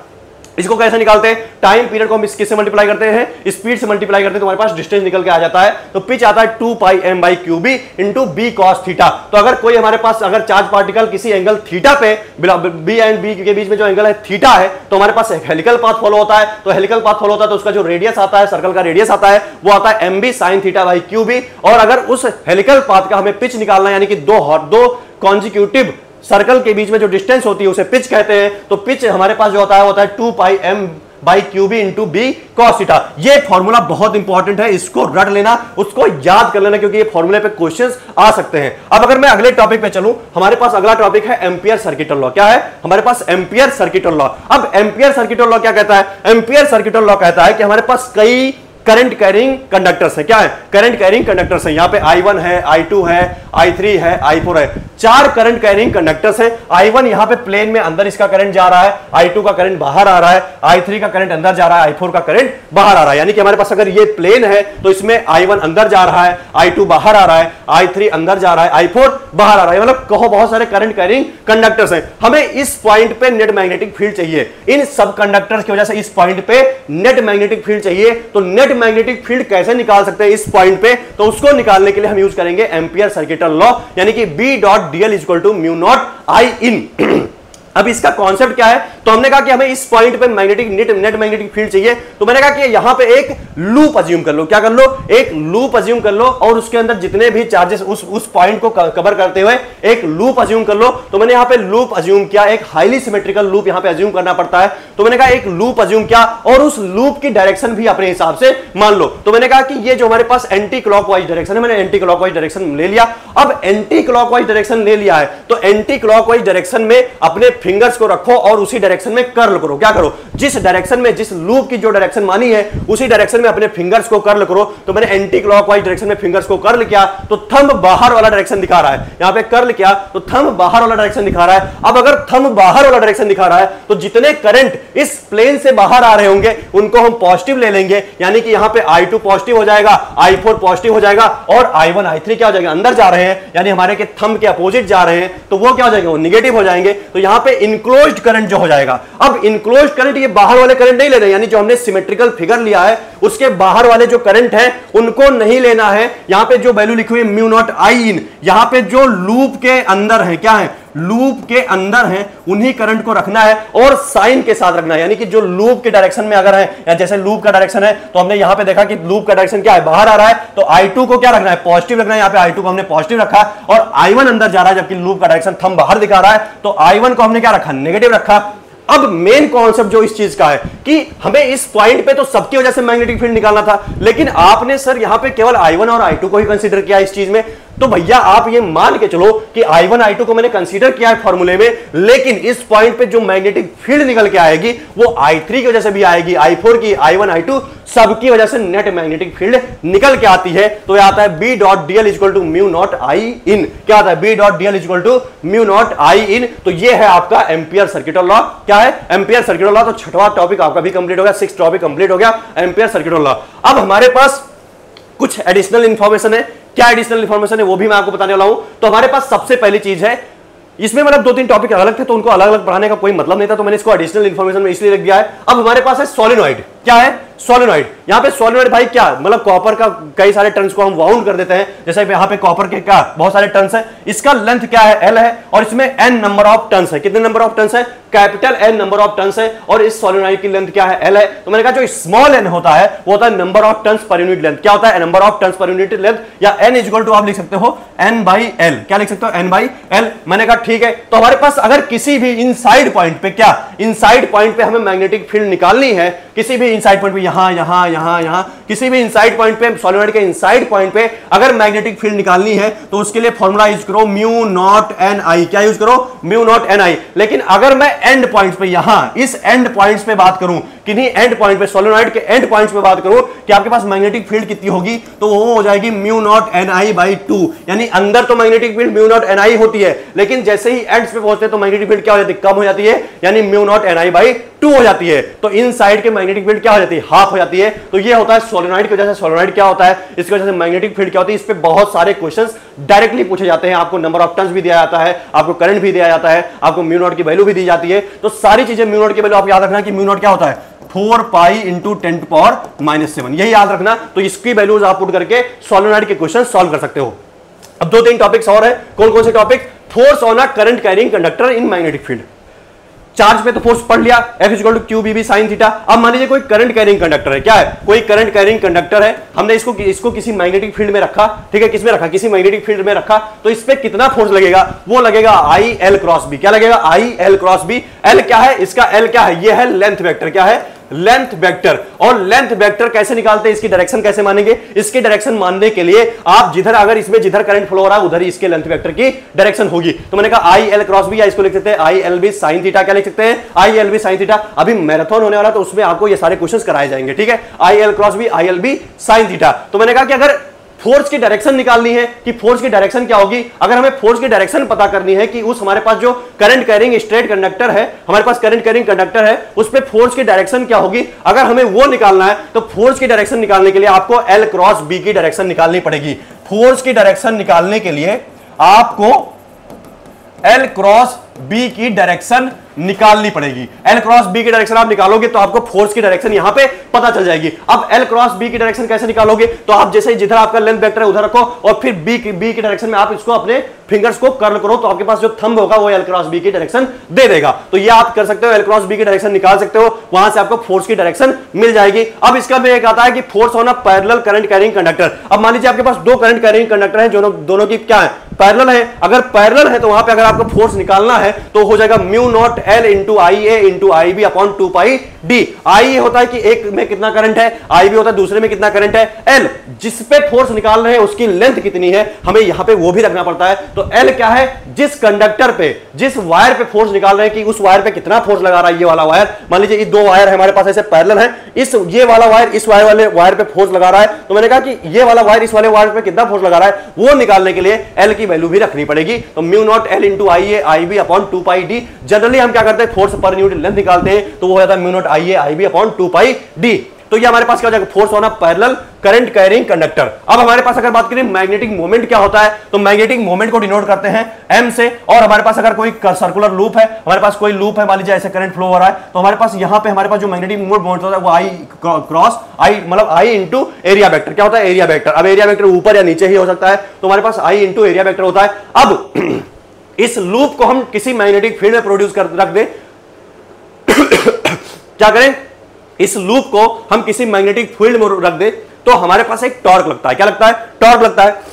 A: इसको कैसे निकालते हैं, टाइम पीरियड को हम किससे मल्टीप्लाई करते हैं, स्पीड से मल्टीप्लाई करते हैं, तो हमारे पास डिस्टेंस निकल के आ जाता है, तो पिच आता है 2πm/qb into b cos theta. तो अगर कोई हमारे पास अगर चार्ज पार्टिकल किसी एंगल थीटा पे, b एंड b के बीच में जो एंगल है थीटा है, तो हमारे पास एक हेलिकल पाथ फॉलो होता है, तो हेलिकल पाथ फॉलो होता है तो उसका जो रेडियस आता है, सर्कल का रेडियस आता है, वो आता है mb sin थीटा/qb। और अगर उस हेलिकल पाथ का हमें पिच निकालना है, यानी कि दो कॉन्जिक्यूटिव सर्कल के बीच में जो डिस्टेंस होती है उसे पिच कहते हैं, तो पिच हमारे पास जो होता है 2πm/qb into b cos theta. ये फॉर्मूला बहुत इंपॉर्टेंट है, इसको रट लेना, उसको याद कर लेना, क्योंकि ये फॉर्मूले पे क्वेश्चंस आ सकते हैं। अब अगर मैं अगले टॉपिक पे चलूं, हमारे पास अगला टॉपिक है एम्पियर सर्किटल लॉ। क्या है हमारे पास, एम्पियर सर्किटल लॉ। अब एम्पियर सर्किटल लॉ क्या कहता है, एम्पियर सर्किटल लॉ कहता है कि हमारे पास कई करंट कैरिंग कंडक्टर्स है, क्या है, करंट कैरिंग कंडक्टर्स है। यहां पे I1 है, I2 है, I3 है, I4 है, चार करंट कैरिंग कंडक्टर्स है। I1 यहां पे प्लेन में अंदर इसका करंट जा रहा है, I2 का करंट बाहर आ रहा है, I3 का करंट अंदर जा रहा है, I4 का करंट बाहर आ रहा है। यानी कि हमारे पास अगर ये प्लेन है तो इसमें I1 अंदर जा रहा है, I2 बाहर आ रहा है, I3 अंदर जा रहा है, I4 बाहर आ रहा है, मतलब कहो बहुत सारे करंट कैरिंग कंडक्टर्स हैं। हमें इस पॉइंट पे नेट मैग्नेटिक फील्ड चाहिए, इन सब कंडक्टर्स की वजह से इस पॉइंट पे नेट मैग्नेटिक फील्ड चाहिए। तो नेट मैग्नेटिक फील्ड कैसे निकाल सकते हैं इस पॉइंट पे, तो उसको निकालने के लिए हम यूज करेंगे एम्पियर सर्किटल लॉ, यानी कि B dot DL equal to mu naught I in. अब इसका कॉन्सेप्ट क्या है, तो हमने कहा कि हमें इस पॉइंट पे मैग्नेटिक नेट मैग्नेटिक फील्ड चाहिए, तो मैंने कहा कि यहां पे एक लूप अज्यूम कर लो। क्या कर लो, एक लूप अज्यूम कर लो, और उसके अंदर जितने भी चार्जेस उस पॉइंट को कवर करते हुए एक लूप अज्यूम कर लो। तो मैंने यहां पे लूप अज्यूम किया, एक हाईली सिमेट्रिकल लूप यहां पे अज्यूम करना पड़ता है, तो मैंने कहा एक लूप अज्यूम किया, और उस लूप की डायरेक्शन भी अपने हिसाब से मान लो। तो मैंने कहा कि ये जो हमारे पास एंटी क्लॉकवाइज डायरेक्शन है, मैंने एंटी क्लॉकवाइज डायरेक्शन ले लिया। अब एंटी क्लॉकवाइज डायरेक्शन ले लिया है, तो एंटी क्लॉकवाइज डायरेक्शन में अपने फिंगर्स को रखो और उसी डायरेक्शन में कर्ल करो। क्या करो, जिस डायरेक्शन में, जिस लूप की जो डायरेक्शन मानी है उसी डायरेक्शन में अपने फिंगर्स को कर्ल करो। तो मैंने एंटी क्लॉकवाइज डायरेक्शन में फिंगर्स को कर्ल किया, तो थंब बाहर वाला डायरेक्शन दिखा रहा है। यहां पे कर्ल किया तो थंब बाहर वाला डायरेक्शन दिखा रहा है। अब अगर थंब बाहर वाला डायरेक्शन दिखा रहा है, तो जितने करंट इस प्लेन से बाहर आ रहे होंगे उनको हम पॉजिटिव ले लेंगे, यानी कि यहां पे I2 पॉजिटिव हो जाएगा, I4 पॉजिटिव हो जाएगा, और I1 I3 क्या हो जाएगा, अंदर जा रहे हैं, यानी हमारे के थंब के अपोजिट जा रहे हैं, तो वो क्या हो जाएंगे, वो निगेटिव हो जाएंगे। तो यहां पे इनक्लोज्ड करंट जो हो जाएगा, अब इनक्लोज्ड करंट, ये बाहर वाले करंट नहीं ले रहे, यानी जो हमने सिमेट्रिकल फिगर लिया है उसके बाहर वाले जो करंट है उनको नहीं लेना है। यहां पे जो वैल्यू लिखी हुई है म्यू नॉट I इन, यहां पे जो लूप के अंदर है, क्या है, लूप के अंदर है, उन्हीं करंट को रखना है और साइन के साथ रखना है, यानी कि जो लूप के डायरेक्शन में अगर है, या जैसे लूप का डायरेक्शन है, तो हमने यहां पे देखा कि लूप का डायरेक्शन क्या है, बाहर आ रहा है, तो I2 को क्या रखना है, पॉजिटिव रखना है। यहां पे I2 को हमने पॉजिटिव रखा, और I1 अंदर जा रहा है, जबकि लूप का डायरेक्शन थंब बाहर दिखा रहा है, तो I1 को हमने क्या रखा, नेगेटिव रखा। अब मेन कॉन्सेप्ट जो इस चीज का है कि हमें इस पॉइंट पे तो सबकी वजह से मैग्नेटिक फील्ड निकालना था, लेकिन आपने सर यहां पे केवल I1 और I2 को ही कंसीडर किया इस चीज में। तो भैया आप ये मान के चलो कि I1 I2 को मैंने कंसीडर किया है फॉर्मूले में, लेकिन इस पॉइंट पे जो मैग्नेटिक फील्ड निकल के आएगी वो I3 की वजह से भी आएगी, I4 की, I1 I2 सबकी वजह से नेट मैग्नेटिक फील्ड निकल के आती है। तो यह आता है B dot DL equal to mu naught I in. क्या आता है, B dot DL equal to mu naught I in. तो ये है आपका एम्पियर सर्किटल लॉ। क्या है, एम्पियर सर्किटल लॉ। तो छठवां टॉपिक आपका भी कंप्लीट हो गया, 6th टॉपिक कंप्लीट हो गया, एम्पियर सर्किटल लॉ। अब हमारे पास कुछ एडिशनल इंफॉर्मेशन है। क्या एडिशनल इंफॉर्मेशन है वो भी मैं आपको बताने वाला हूं। तो हमारे पास सबसे पहली चीज है, इसमें मतलब 2-3 टॉपिक अलग थे, तो उनको अलग अलग पढ़ाने का कोई मतलब नहीं था, तो मैंने इसको एडिशनल इंफॉर्मेशन में इसलिए लिख दिया है। अब हमारे पास है सोलेनॉइड। क्या है, सोलेनॉइड। यहां पे सोलेनॉइड भाई क्या, मतलब कॉपर का कई सारे टर्न्स को हम वाउंड कर देते हैं, जैसे यहां पे कॉपर के क्या बहुत सारे टर्न्स है, इसका लेंथ क्या है, L है, और इसमें N नंबर ऑफ टर्न्स है। कितने नंबर ऑफ टर्न्स है, capital N number of turns है, और इस सोलेनॉइड की लेंथ क्या है, L है। तो मैंने कहा जो स्मॉल n होता है वो होता है number of turns per unit length. क्या होता है, number of turns per unit length, या N इक्वल टू आप लिख सकते हो N/L। क्या लिख सकते हो, N/L। मैंने कहा ठीक है। तो हमारे पास अगर किसी भी इनसाइड पॉइंट पे, क्या इनसाइड पॉइंट पे हमें मैग्नेटिक फील्ड निकालनी है, किसी भी इनसाइड पॉइंट पे, यहां यहां यहां यहां किसी भी इनसाइड पॉइंट पे, सोलेनॉइड के इनसाइड पॉइंट पे अगर मैग्नेटिक फील्ड निकालनी है, तो उसके लिए फॉर्मूला यूज करो म्यू नॉट Ni। क्या यूज करो, म्यू नॉट Ni। लेकिन अगर मैं एंड पॉइंट्स पे, यहां इस एंड पॉइंट्स पे बात करूं, किन्हीं एंड पॉइंट पे, सोलेनॉइड के एंड पॉइंट्स पे बात करूं कि आपके पास मैग्नेटिक फील्ड कितनी होगी, तो वो हो जाएगी म्यू नॉट Ni/2। यानी अंदर तो magnetic field mu naught Ni होती है, लेकिन जैसे ही एंड्स पे पहुंचते तो मैग्नेटिक फील्ड क्या हो जाती है, कम हो जाती है, यानी म्यू नॉट Ni/2 हो जाती है। तो इन साइड के मैग्नेटिक फील्ड क्या हो जाती है, हाफ हो जाती है। तो ये होता है सोलेनॉइड की वजह से। सोलेनॉइड क्या होता है, इसकी वजह से मैग्नेटिक फील्ड क्या होती है। इस पे बहुत सारे क्वेश्चंस डायरेक्टली पूछे जाते हैं। आपको नंबर ऑफ टर्न्स भी दिया जाता है, आपको करंट भी दिया जाता है, आपको म्यू नॉट की वैल्यू भी दी जाती है। तो सारी चीजें म्यू नॉट की वैल्यू आप याद रखना कि म्यू नॉट क्या होता है, 4 पाई इंटू 10⁻⁷, यही याद रखना। तो इसकी वैल्यूज आप पुट करके सोलेनॉइड के क्वेश्चन सॉल्व कर सकते हो। अब 2-3 टॉपिक्स और है। कौन कौन से topic, force on a current carrying conductor in magnetic field. Charge पे तो फोर्स पढ़ लिया, F equal to Q B sine theta. अब मान लीजिए कोई करंट कैरिंग कंडक्टर है। क्या है, कोई करंट कैरिंग कंडक्टर है, हमने इसको किसी मैग्नेटिक फील्ड में रखा, ठीक है, किसमें रखा, किसी मैग्नेटिक फील्ड में रखा। तो इस पे कितना फोर्स लगेगा, वो लगेगा IL क्रॉस बी। क्या लगेगा, IL क्रॉस बी। L क्या है, इसका L क्या है, ये है लेंथ वेक्टर। क्या है, लेंथ वेक्टर। और लेंथ वेक्टर कैसे निकालते हैं, इसकी डायरेक्शन कैसे मानेंगे, इसकी डायरेक्शन मानने के लिए आप जिधर, अगर इसमें जिधर करंट फ्लो हो रहा है उधर ही इसके लेंथ वेक्टर की डायरेक्शन होगी। तो मैंने कहा IL क्रॉस बी, या इसको लिख सकते हैं ILB साइन थीटा। क्या लिख सकते हैं, ILB साइन थीटा। अभी मैराथन होने वाला तो उसमें आपको ये सारे क्वेश्चंस कराए जाएंगे, ठीक है। IL cross B, ILB sine theta. तो मैंने कहा कि अगर फोर्स की डायरेक्शन निकालनी है कि फोर्स की डायरेक्शन क्या होगी, अगर हमें फोर्स की डायरेक्शन पता करनी है कि उस हमारे पास जो करंट कैरिंग स्ट्रेट कंडक्टर है, हमारे पास करंट कैरिंग कंडक्टर है, उस पे फोर्स की डायरेक्शन क्या होगी, अगर हमें वो निकालना है तो फोर्स की डायरेक्शन निकालने के लिए आपको L क्रॉस बी की डायरेक्शन निकालनी पड़ेगी। फोर्स की डायरेक्शन निकालने के लिए आपको L क्रॉस B की डायरेक्शन निकालनी पड़ेगी। L क्रॉस B की डायरेक्शन आप निकालोगे तो आपको फोर्स की डायरेक्शन यहां पे पता चल जाएगी। अब L क्रॉस B की डायरेक्शन कैसे निकालोगे, तो आप जैसे ही जिधर आपका लेंथ वेक्टर है उधर रखो और फिर B की डायरेक्शन में आप इसको अपने फिंगर्स को कर्ल करो तो आपके पास जो थंब होगा वो L क्रॉस B की डायरेक्शन दे देगा। तो ये आप कर सकते हो, L क्रॉस B की डायरेक्शन निकाल सकते हो, वहां से आपको फोर्स की डायरेक्शन मिल जाएगी। अब इसका में एक आता है कि force on a parallel current carrying conductor. अब मान लीजिए आपके पास दो करंट कैरिंग कंडक्टर हैं, दोनों की क्या है, पैरेलल है। अगर पैरेलल है तो वहां पे अगर आपको फोर्स निकालना है तो हो जाएगा म्यू नॉट L इंटू आई ए इंटू आई बी अपॉन 2 पाई डी। आई होता है कि एक में कितना करंट है, आई बी होता है दूसरे में कितना करंट है, L जिस पे फोर्स निकाल रहे हैं उसकी लेंथ कितनी है हमें यहां पे वो भी रखना पड़ता है। तो L क्या है, जिस कंडक्टर पे जिस वायर पे फोर्स निकाल रहे हैं कि उस वायर पे कितना फोर्स लगा रहा है ये वाला वायर। मान लीजिए ये दो वायर है हमारे पास ऐसे पैरेलल है, ये वाला वायर इस वाले वायर पे फोर्स लगा रहा है, तो मैंने कहा कि ये वाला वायर इस वाले वायर पे कितना फोर्स लगा रहा है वो निकालने के लिए L की वैल्यू भी रखनी पड़ेगी। तो म्यू नॉट L इंटू आई ए आई बी अपॉन 2 पाई डी। जनरली हम क्या करते हैं, फोर्स पर यूनिट लेंथ निकालते हैं तो वो हो जाता है म्यू नॉट आई ए आई बी अपॉन 2 पाई डी। तो ये हमारे पास क्या हो जाएगा, force on a parallel current carrying conductor. अब हमारे पास अगर बात करें मैग्नेटिक मोमेंट क्या होता है, तो मैग्नेटिक मोमेंट को डिनोट करते हैं M से। और हमारे पास अगर कोई सर्कुलर लूप है, हमारे पास कोई लूप है, मान लीजिए ऐसे करंट फ्लो हो रहा है, तो हमारे पास यहां पे हमारे पास जो मैग्नेटिक मोमेंट होता है वो I क्रॉस I मतलब I इंटू एरिया वेक्टर। क्या होता है, एरिया वेक्टर। अब एरिया वेक्टर ऊपर या नीचे ही हो सकता है, तो हमारे पास I इंटू एरिया वेक्टर होता है। अब इस लूप को हम किसी मैग्नेटिक फील्ड में प्रोड्यूस कर रख दें क्या करें, इस लूप को हम किसी मैग्नेटिक फील्ड में रख दे तो हमारे पास एक टॉर्क लगता है। क्या लगता है, टॉर्क लगता है।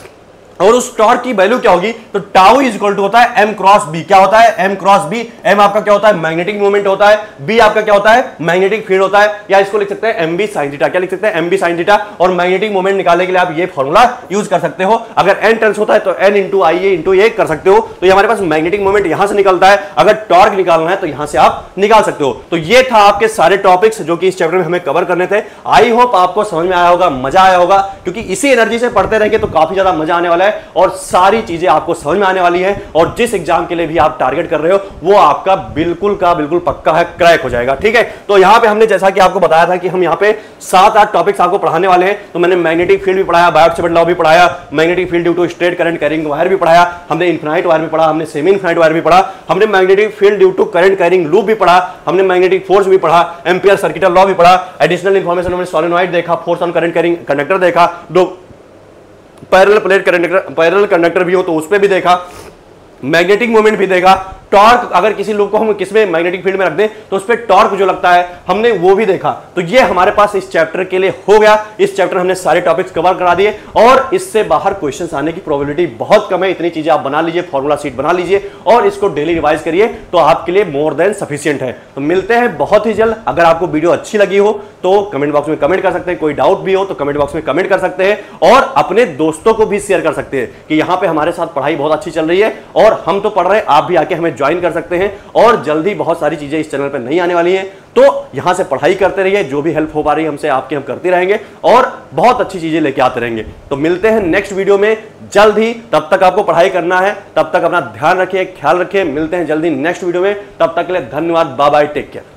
A: और उस टॉर्क की वैल्यू क्या होगी, तो टाउ इज इक्वल टू होता है M क्रॉस B। क्या होता है, M क्रॉस B। M आपका क्या होता है, मैग्नेटिक मोमेंट होता है, B आपका क्या होता है, मैग्नेटिक फील्ड होता है, या इसको लिख सकते हैं MB sin थीटा। क्या लिख सकते हैं, MB sin थीटा। और मैग्नेटिक मोमेंट निकालने के लिए आप ये फॉर्मूला यूज कर सकते हो। अगर N टर्न्स होता है तो N इंटू आई ए इंटू ए कर सकते हो। तो ये हमारे पास मैग्नेटिक मोमेंट यहां से निकलता है, अगर टॉर्क निकालना है तो यहां से आप निकाल सकते हो। तो ये था आपके सारे टॉपिक्स जो कि इस चैप्टर में हमें कवर करने थे। आई होप आपको समझ में आया होगा, मजा आया होगा, क्योंकि इसी एनर्जी से पढ़ते रहेंगे तो काफी ज्यादा मजा आने वाला है और सारी चीजें आपको समझ में आने वाली हैं। और जिस एग्जाम के लिए भी आप टारगेट कर रहे हो वो आपका बिल्कुल का बिल्कुल पक्का है, क्रैक हो जाएगा। ठीक है, तो यहां पे हमने जैसा कि आपको बताया था कि हम यहां पे 7-8 टॉपिक्स आपको पढ़ाने वाले हैं। तो मैंने मैग्नेटिक फील्ड भी पढ़ाया, बायोट-सैवर्ट लॉ भी पढ़ाया, magnetic field due to straight current carrying wire भी पढ़ाया, हमने इनफिनाइट वायर भी पढ़ा, हमने सेमी इनफिनाइट वायर भी पढ़ा, हमने magnetic field due to current carrying loop भी पढ़ा, हमने मैग्नेटिक फोर्स भी पढ़ा, एम्पियर सर्किटल लॉ भी पढ़ा, एडिशनल इंफॉर्मेशन हमने सोलेनॉइड देखा, force on current carrying conductor देखा, दो पैरेलल कंडक्टर भी हो तो उस पर भी देखा, मैग्नेटिक मोमेंट भी देखा, टॉर्क अगर किसी लूप को हम किसमें मैग्नेटिक फील्ड में रख दें तो उस पर टॉर्क जो लगता है हमने वो भी देखा। तो ये हमारे पास इस चैप्टर के लिए हो गया। इस चैप्टर हमने सारे टॉपिक्स कवर करा दिए और इससे बाहर क्वेश्चंस आने की प्रोबेबिलिटी बहुत कम है। इतनी चीजें आप बना लीजिए, फॉर्मूला शीट बना लीजिए और इसको डेली रिवाइज करिए तो आपके लिए मोर देन सफिशिएंट है। तो मिलते हैं बहुत ही जल्द। अगर आपको वीडियो अच्छी लगी हो तो कमेंट बॉक्स में कमेंट कर सकते हैं, कोई डाउट भी हो तो कमेंट बॉक्स में कमेंट कर सकते हैं और अपने दोस्तों को भी शेयर कर सकते हैं कि यहाँ पे हमारे साथ पढ़ाई बहुत अच्छी चल रही है और हम तो पढ़ रहे हैं, आप भी आके हमें ज्वाइन कर सकते हैं। और जल्दी बहुत सारी चीजें इस चैनल पर नहीं आने वाली हैं, तो यहां से पढ़ाई करते रहिए, जो भी हेल्प हो पा रही है हमसे आपके हम करते रहेंगे और बहुत अच्छी चीजें लेके आते रहेंगे। तो मिलते हैं नेक्स्ट वीडियो में जल्द ही। तब तक आपको पढ़ाई करना है, तब तक अपना ध्यान रखिए, ख्याल रखिए। मिलते हैं जल्दी नेक्स्ट वीडियो में, तब तक के लिए धन्यवाद, बाय बाय, टेक केयर।